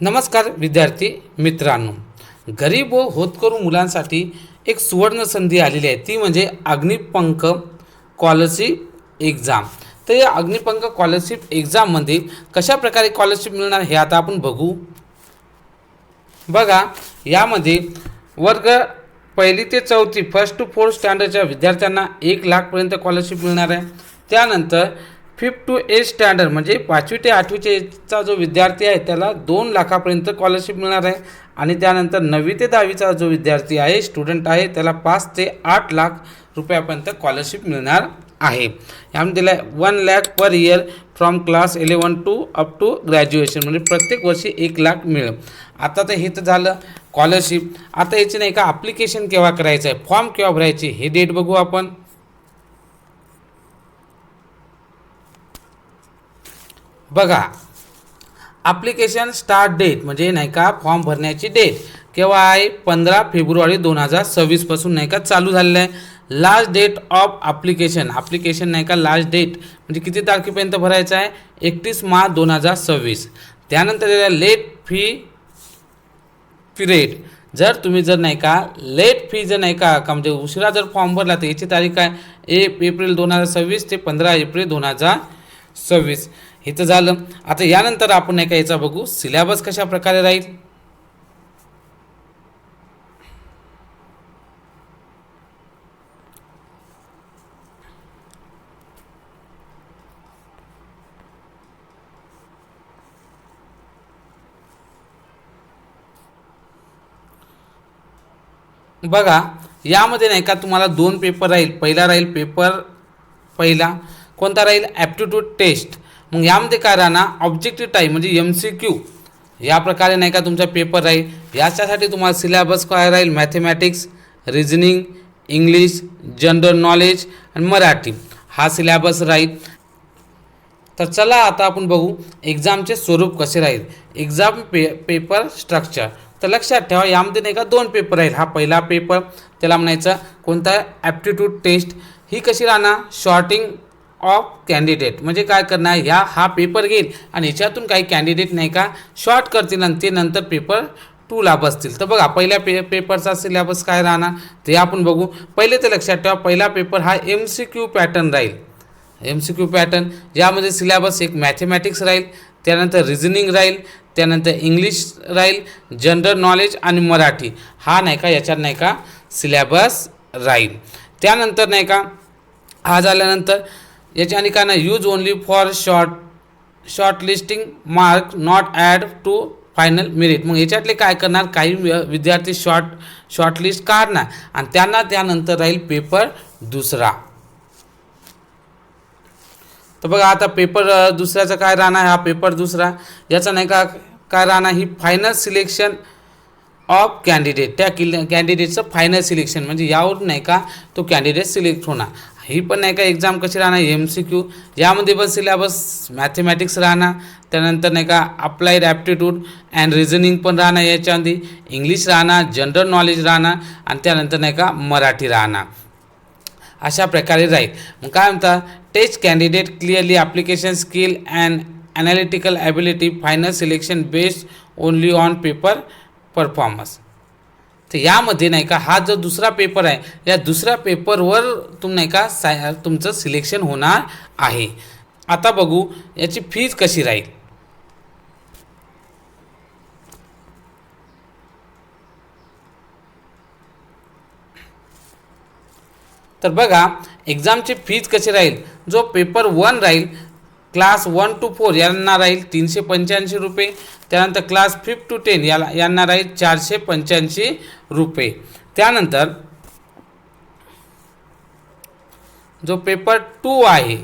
नमस्कार विद्यार्थी मित्रांनो, गरीब व होतकरू मुलांसाठी एक सुवर्ण संधी आलेली आहे, ती म्हणजे अग्निपंख स्कॉलरशिप एक्झाम. तर या अग्निपंख स्कॉलरशिप एक्झाममध्ये कशा प्रकारे स्कॉलरशिप मिळणार हे आता आपण बघू. बघा, यामध्ये वर्ग पहिली ते चौथी फर्स्ट टू फोर्थ स्टँडर्डच्या विद्यार्थ्यांना 1,00,000पर्यंत स्कॉलरशिप मिळणार आहे. त्यानंतर 5th to 8th स्टँडर्ड म्हणजे 5वी ते 8वीचा जो विद्यार्थी आहे त्याला 2,00,000पर्यंत स्कॉलरशिप मिळणार आहे. आणि त्यानंतर 9वी ते 10वीचा जो विद्यार्थी आहे, स्टुडंट आहे, त्याला 5 ते 8 लाख रुपयापर्यंत स्कॉलरशिप मिळणार आहे. यामध्ये दिलं आहे 1,00,000 per year from class 11 to up to graduation, म्हणजे प्रत्येक वर्षी 1,00,000 मिळेल. आता तर हे तर झालं स्कॉलरशिप. आता याची नाही का ॲप्लिकेशन केव्हा करायचं आहे, फॉर्म केव्हा भरायचे हे डेट बघू आपण. बघा, ॲप्लिकेशन स्टार्ट डेट म्हणजे नाही का फॉर्म भरण्याची डेट केव्हा आहे, 15 फेब्रुवारी 2026 पासून नाही का चालू झालेलं आहे. लास्ट डेट ऑफ ॲप्लिकेशन नाही का लास्ट डेट म्हणजे किती तारखेपर्यंत भरायचं आहे, 31 मार्च 2026. त्यानंतर लेट फी पिरियड, जर तुम्ही नाही का लेट फी जर नाही का म्हणजे उशिरा जर फॉर्म भरला तर याची तारीख आहे 1 एप्रिल 2026 ते 15 एप्रिल 2026. हे तर झालं. आता यानंतर आपण नाही का याचा बघू सिलेबस कशा प्रकारे राहील. बघा, यामध्ये नाही का तुम्हाला 2 पेपर राहील. पहिला राहील पेपर पहिला कोणता राहील, ॲप्टिट्यूड टेस्ट. मग यामध्ये काय राहणार, ऑब्जेक्टिव्ह टाईप म्हणजे MCQ या प्रकारे नाही का तुमचा पेपर राहील. याच्यासाठी तुम्हाला सिलेबस काय राहील, mathematics, reasoning, English, general knowledge आणि मराठी हा सिलेबस राहील. तर चला आता आपण बघू एक्झामचे स्वरूप कसे राहील. Exam paper structure. तर लक्षात ठेवा, यामध्ये नाही का 2 पेपर राहील. हा पहिला पेपर त्याला म्हणायचं कोणता, ॲप्टिट्यूड टेस्ट. ही कशी राहणार, शॉर्टिंग ऑफ कॅन्डिडेट म्हणजे काय करणार, हा पेपर घेईल आणि याच्यातून काही कॅन्डिडेट नाही का शॉर्ट करतील आणि ते नंतर पेपर 2ला बसतील. तर बघा पहिल्या पेपरचा सिलेबस काय राहणार ते आपण बघू. पहिले तर लक्षात ठेवा, पहिला पेपर हा MCQ पॅटर्न राहील. MCQ पॅटर्न यामध्ये सिलेबस एक मॅथमॅटिक्स राहील, त्यानंतर रिझनिंग राहील, त्यानंतर इंग्लिश राहील, जनरल नॉलेज आणि मराठी हा नाही का याच्यात नाही का सिलेबस राहील. त्यानंतर नाही का हा झाल्यानंतर याच्या आणि काय नाही, use only for short listing mark not add to final merit. मग याच्यातले काय करणार, काही विद्यार्थी शॉर्टलिस्ट काढणार आणि त्यांना त्यानंतर राहील पेपर दुसरा. तर बघा आता पेपर दुसऱ्याचं काय राहणार, हा पेपर दुसरा याचा नाही का काय राहणार, ही फायनल सिलेक्शन ऑफ कॅन्डिडेट. त्या कॅन्डिडेटचं फायनल सिलेक्शन म्हणजे यावरून नाही का तो कॅन्डिडेट सिलेक्ट होणार. ही पण नाही का एक्झाम कशी राहणार, MCQ. यामध्ये पण सिलेबस मॅथमॅटिक्स राहणार, त्यानंतर नाही का अप्लाइड ॲप्टिट्यूड अँड रिझनिंग पण राहणार, याच्यामध्ये इंग्लिश राहणार, जनरल नॉलेज राहणार आणि त्यानंतर नाही का मराठी राहणार. अशा प्रकारे राहील. मग काय म्हणतात, test candidate clearly application skill and analytical ability, final selection based only on paper performance. तर यामध्ये नाही का हा जो दुसरा पेपर आहे, या दुसऱ्या पेपरवर नाही का तुमचं सिलेक्शन होणार आहे. आता बघू याची फीज कशी राहील. तर बघा एक्झामची फीज कशी राहील. जो पेपर 1 राहील क्लास 1 to 4 यांना राहील 385 रुपये. त्यानंतर क्लास 5 to 10 यांना राहील 485 रुपये. त्यानंतर जो पेपर 2 आहे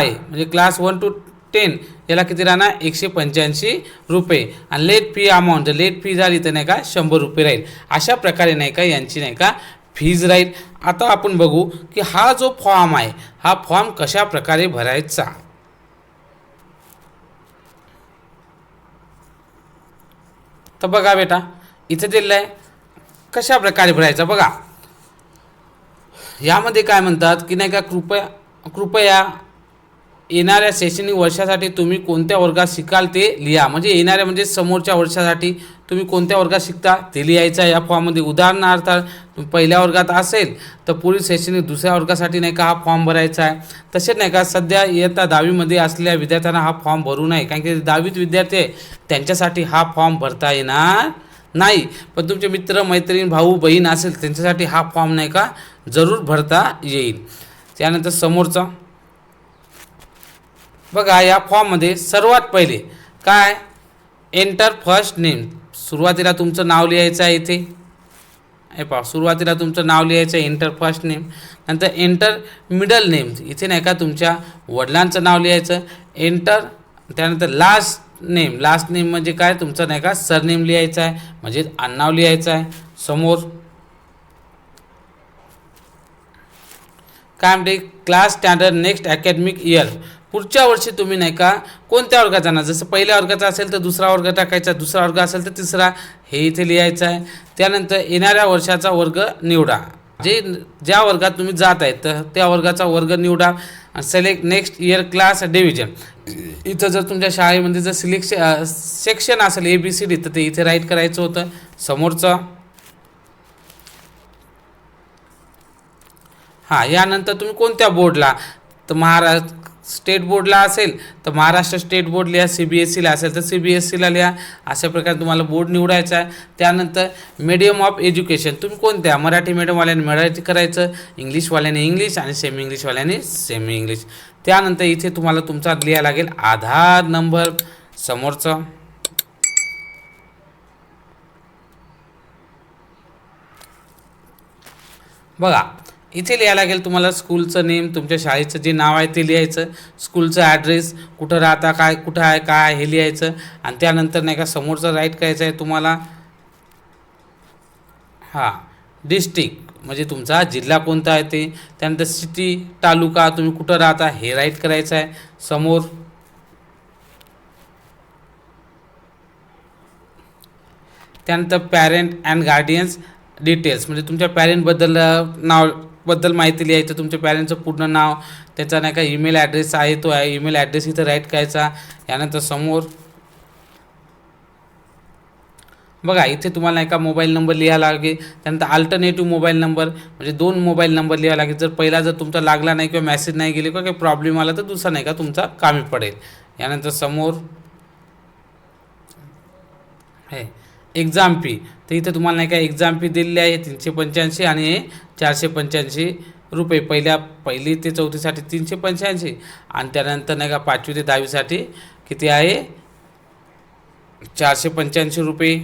म्हणजे क्लास 1 to 10 याला किती राहणार, 185 रुपये. आणि लेट फी अमाऊंट, जर लेट फी झाली तर नाही का 100 रुपये राहील. अशा प्रकारे नाही का यांची नाही का फीज राहील. आता आपण बघू की हा जो फॉर्म आहे, हा फॉर्म कशा प्रकारे भरायचा. तर बघा बेटा, इथे दिलेलं आहे कशा प्रकारे भरायचा. बघा यामध्ये काय म्हणतात की नाही का कृपया येणाऱ्या शैक्षणिक वर्षासाठी तुम्ही कोणत्या वर्गात शिकाल ते लिहा. म्हणजे येणाऱ्या म्हणजे समोरच्या वर्षासाठी तुम्ही कोणत्या वर्गात शिकता ते लिहायचं आहे या फॉर्ममध्ये. उदाहरणार्थ तुम्ही पहिल्या वर्गात असेल तर पुढील शैक्षणिक दुसऱ्या वर्गासाठी नाही का हा फॉर्म भरायचा आहे. तसेच नाही का सध्या इयत्ता 10वीमध्ये असलेल्या विद्यार्थ्यांना हा फॉर्म भरू नये, कारण की 10वीत विद्यार्थी आहे त्यांच्यासाठी हा फॉर्म भरता येणार नाही. पण तुमचे मित्र मैत्रीण भाऊ बहीण असेल त्यांच्यासाठी हा फॉर्म नाही का जरूर भरता येईल. त्यानंतर समोरचा बघा, या फॉर्ममध्ये सर्वात पहिले काय एंटर फर्स्ट नेम, सुरुवातीला तुमचं नाव लिहायचं आहे. इथे हे पहा, सुरुवातीला तुमचं नाव लिहायचं आहे एंटर फर्स्ट नेम. नंतर एंटर मिडल नेम, इथे नाही का तुमच्या वडिलांचं नाव लिहायचं. एंटर त्यानंतर लास्ट नेम, लास्ट नेम म्हणजे काय तुमचं नाही का सरनेम लिहायचं आहे, म्हणजे आडनाव लिहायचं आहे. समोर काय म्हणते class standard next academic year, पुढच्या वर्षी तुम्ही नाही का कोणत्या वर्गात जाणार. जसं पहिल्या वर्गाचा असेल तर दुसरा वर्ग टाकायचा, दुसरा वर्ग असेल तर तिसरा, हे इथे लिहायचं आहे. त्यानंतर येणाऱ्या वर्षाचा वर्ग निवडा, ज्या वर्गात तुम्ही जात आहे तर त्या वर्गाचा वर्ग निवडा. Select next year class division, इथं जर तुमच्या शाळेमध्ये जर सेक्शन असेल ABCD तर ते इथे राईट करायचं होतं. समोरचं हां, यानंतर तुम्ही कोणत्या बोर्डला, तर महाराष्ट्र स्टेट बोर्डला असेल तर महाराष्ट्र स्टेट बोर्ड लिहा, CBSEला असेल तर CBSEला लिहा. अशा प्रकारे तुम्हाला बोर्ड निवडायचा आहे. त्यानंतर मीडियम ऑफ एज्युकेशन, तुम्ही कोणत्या, मराठी मीडियमवाल्याने मराठी करायचं, इंग्लिशवाल्याने इंग्लिश आणि सेमी इंग्लिशवाल्याने सेमी इंग्लिश. त्यानंतर इथे तुम्हाला तुमचा लिहायला लागेल आधार नंबर. समोरचं बघा, इथे लिहायला लागेल तुम्हाला स्कूलचं नेम, तुमच्या शाळेचं जे नाव आहे ते लिहायचं, स्कूलचं ॲड्रेस, कुठं राहता, काय कुठं आहे काय हे लिहायचं. आणि त्यानंतर नाही का समोरचं राईट करायचं आहे तुम्हाला हां डिस्ट्रिक्ट, म्हणजे तुमचा जिल्हा कोणता आहे ते. त्यानंतर सिटी तालुका तुम्ही कुठं राहता हे राईट करायचं आहे. समोर त्यानंतर पॅरेंट अँड गार्डियन्स डिटेल्स, म्हणजे तुमच्या पॅरेंटबद्दल नावबद्दल माहिती लिहायचं, तुमच्या पॅरेंटचं पूर्ण नाव, त्याचा नाही का ईमेल ॲड्रेस आहे तो आहे ईमेल ॲड्रेस इथं राईट करायचा. यानंतर समोर बघा, इथे तुम्हाला नाही का मोबाईल नंबर लिहायला लागेल. त्यानंतर अल्टरनेटिव्ह मोबाईल नंबर, म्हणजे 2 मोबाईल नंबर लिहायला लागेल. जर पहिला जर तुमचा लागला नाही किंवा मेसेज नाही गेले किंवा काही प्रॉब्लेम आला तर दुसरा नाही का तुमचा कामी पडेल. यानंतर समोर आहे एक्झाम फी, तर इथं तुम्हाला नाही का एक्झाम फी दिलेली आहे 385 आणि हे 485 रुपये. पहिली ते चौथीसाठी 385 आणि त्यानंतर नाही का 5वी ते 10वीसाठी किती आहे 485 रुपये.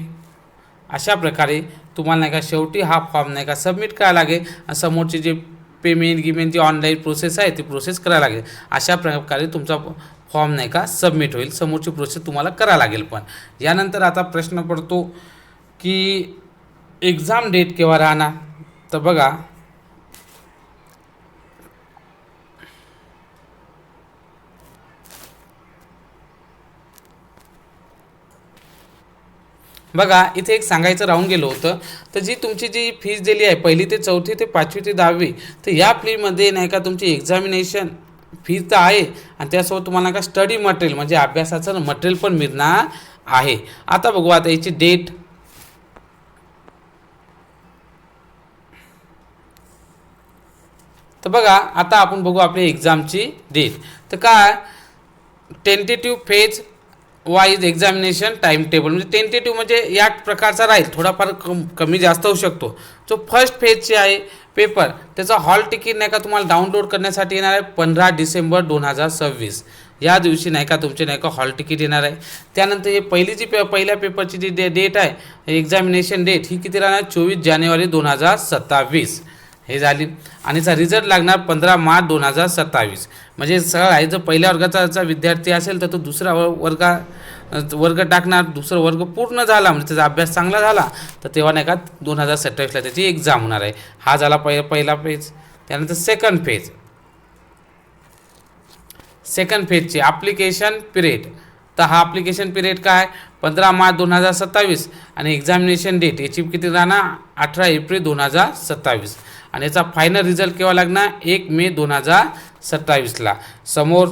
अशा प्रकारे तुम्हाला नाही का शेवटी हा फॉर्म नाही का सबमिट करायला लागेल. आणि समोरची जे पेमेंट जी ऑनलाईन प्रोसेस आहे ती प्रोसेस करायला लागेल. अशा प्रकारे तुमचा फॉर्म नाही का सबमिट होईल. समोरची प्रोसेस तुम्हाला करावं लागेल. पण यानंतर आता प्रश्न पडतो की एक्झाम डेट केव्हा राहणार. तर बघा इथे एक सांगायचं राहून गेलं होतं. तर जी तुमची जी फीज दिली आहे 1ली ते 4थी ते 5वी ते 10वी, तर या फीमध्ये नाही का तुमची एक्झामिनेशन फीज तर आहे आणि त्यासोबत तुम्हाला का स्टडी मटेरियल म्हणजे अभ्यासाचं मटेरियल पण मिळणार आहे. आता बघू आता याची डेट. तर बघा आता आपण बघू आपली एक्झामची डेट. तर काय tentative phase wise examination time table, म्हणजे टेंटेटिव्ह म्हणजे या प्रकारचा राहील, थोडाफार कमी जास्त होऊ शकतो. जो फर्स्ट फेजचे आहे पेपर त्याचा हॉल तिकीट नाही का तुम्हाला डाउनलोड करण्यासाठी येणार आहे 15 डिसेंबर 2026. या दिवशी नाही का तुमचे नाही का हॉल तिकीट येणार आहे. त्यानंतर हे पहिल्या पेपरची जी डेट आहे एक्झामिनेशन डेट ही किती राहणार 24 जानेवारी 2027 हे झाली. आणि याचा रिझल्ट लागणार 15 मार्च 2027. म्हणजे सरळ आहे, जर पहिल्या वर्गाचा विद्यार्थी असेल तर तो दुसरा वर्ग टाकणार, दुसरा वर्ग पूर्ण झाला म्हणजे त्याचा अभ्यास चांगला झाला तर तेव्हा नाही का 2027ला त्याची एक्झाम होणार आहे. हा झाला पहिला फेज. त्यानंतर सेकंड फेजची ॲप्लिकेशन पिरियड. तर हा ॲप्लिकेशन पिरियड काय 15 मार्च 2027 आणि एक्झामिनेशन डेट याची किती राहणार 18 एप्रिल 2027. आणि याचा फायनल रिझल्ट केव्हा लागणार 1 मे 2027ला. समोर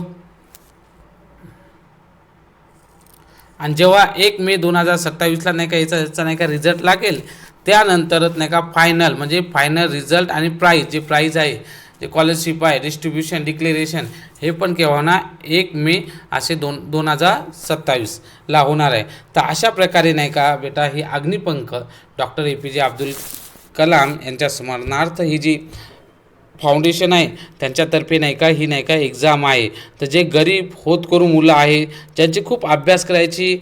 आणि जेव्हा 1 मे 2027ला नाही का याचा नाही का रिझल्ट लागेल, त्यानंतरच नाही का फायनल म्हणजे फायनल रिझल्ट आणि प्राईज जे प्राईज आहे, जे स्कॉलरशिप आहे, डिस्ट्रीब्युशन, डिक्लेरेशन, हे पण केव्हा होणार 1 मे असे 2027ला होणार आहे. तर अशा प्रकारे नाही का बेटा ही अग्निपंख डॉक्टर APJ अब्दुल कलाम यांच्या स्मरणार्थ ही जी फाउंडेशन आहे त्यांच्यातर्फे नाही का ही नाही का एक्झाम आहे. तर जे गरीब होतकरू मुलं आहे, ज्यांची खूप अभ्यास करायची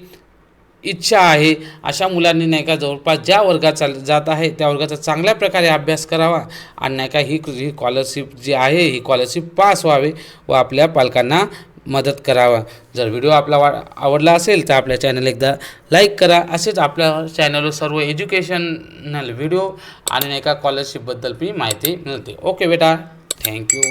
इच्छा आहे, अशा मुलांनी नाही का जवळपास ज्या वर्गात जात आहे त्या वर्गाचा चांगल्या प्रकारे अभ्यास करावा आणि नाही का ही स्कॉलरशिप जी आहे ही स्कॉलरशिप पास व्हावे व आपल्या पालकांना मदत करावा. जर व्हिडिओ आपला आवडला असेल तर आपल्या चॅनल एकदा लाईक करा. असेच आपल्या चॅनलवर सर्व एज्युकेशनल व्हिडिओ आणि नाही का स्कॉलरशिपबद्दल पण माहिती मिळते. ओके बेटा, थँक्यू.